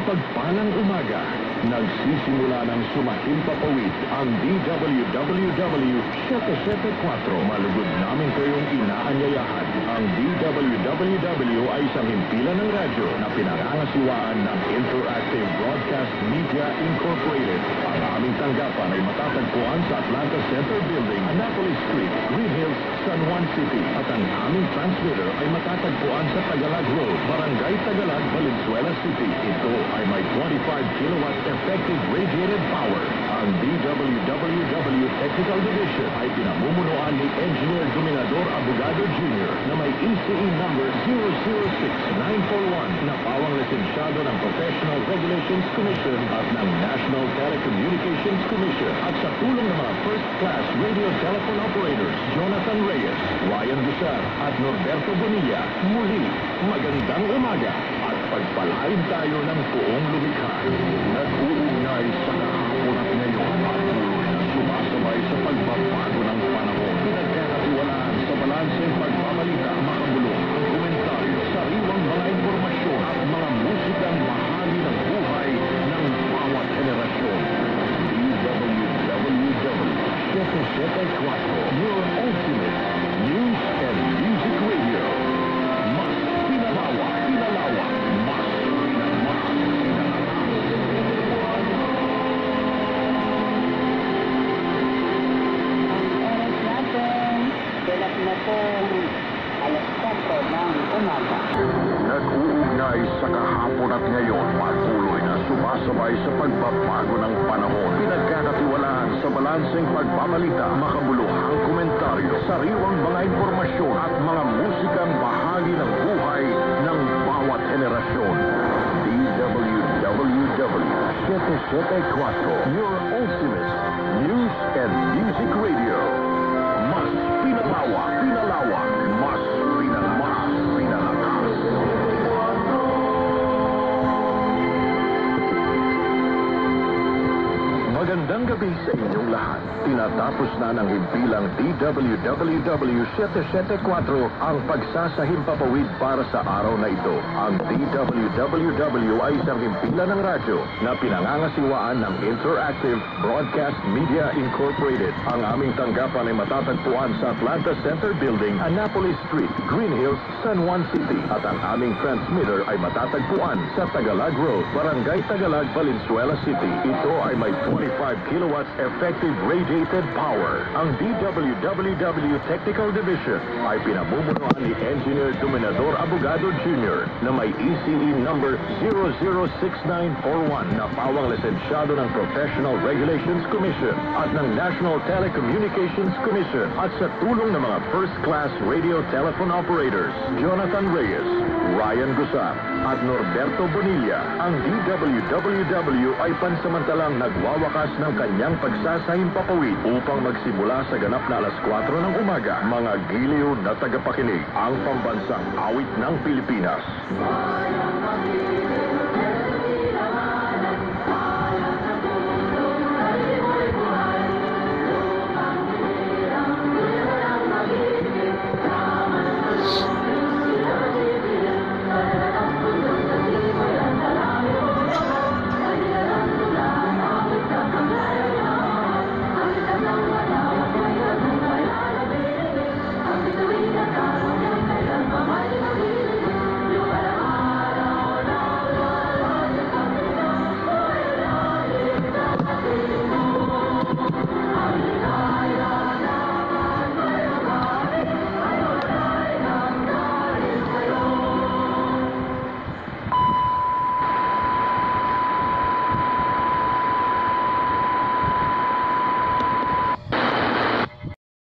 mapagpalang umaga. Nagsisimula ng sumahimpapawid ang DWWW 774. Malugod namin kayong inaanyayahan. Ang DWWW ay isang himpilan ng radyo na pinangangasiwaan ng Interactive Broadcast Media Incorporated. Ang aming tanggapan ay matatagpuan sa Atlanta Center Building, Annapolis Street, Green Hills, San Juan City. At ang aming transmitter ay matatagpuan sa Tagalog Road, Barangay Tagalog, Valenzuela City. Ito ay may 25 kilowatts effective radiated power. Ang DWWW Technical Division ay pinamumunuan ni Engineer Dominador Abogado Jr. na may ECE number 006941 na pawang lisensyado ng Professional Regulations Commission at ng National Telecommunications Commission at sa tulong ng mga first-class radio telephone operators Jonathan Reyes, Ryan Gusar at Norberto Bonilla. Muli, magandang umaga at pagpalain tayo ng buong lumikha. Nag-uugnay sa kahapon at ngayon at sumasabay sa pagbabago ng panahon. Pinagkakatiwalaan sa balanseng pagbabalita, makabulong ang komentaryo, sariwang mga impormasyon at mga musikang bahagi ng buhay ng bawat henerasyon. DWWW 774, your ultimate news and music radio. Mas pinalawak, mas na pong alas 4 ng umaga. Nag-uugnay sa kahapon at ngayon, patuloy na sumasabay sa pagbabago ng panahon. Pinagkakatiwalaan sa balanseng pagbabalita, makabuluhang komentaryo, sariwang mga impormasyon at mga musikang bahagi ng buhay ng bawat henerasyon. DWWW 774, your ultimate news and music radio. Mas pinalawak, mas pinalakas. Magandang gabi sa inyong lahat. Tinatapos na ng himpilang DWWW 774 ang pagsasahimpapawid para sa araw na ito. Ang DWWW ay isang himpilan ng radyo na pinangangasiwaan ng Interactive Broadcast Media Incorporated. Ang aming tanggapan ay matatagpuan sa Atlanta Center Building, Annapolis Street, Green Hills, San Juan City. At ang aming transmitter ay matatagpuan sa Tagalog Road, Barangay Tagalog, Valenzuela City. Ito ay may 25 kilowatts effective radiated power. Ang DWWW Technical Division ay pinamumunuan ni Engineer Dominador Abogado Jr. na may ECE number 006941 na pawang lisensyado ng Professional Regulations Commission at ng National Telecommunications Commission at sa tulong ng mga first-class radio telephone operators Jonathan Reyes, Ryan Gusar at Norberto Bonilla. Ang DWWW ay pansamantalang nagwawakas ng kanyang pagsasahimpapawid upang magsimula sa ganap na alas 4 ng umaga. Mga giliw na tagapakinig, ang pambansang awit ng Pilipinas.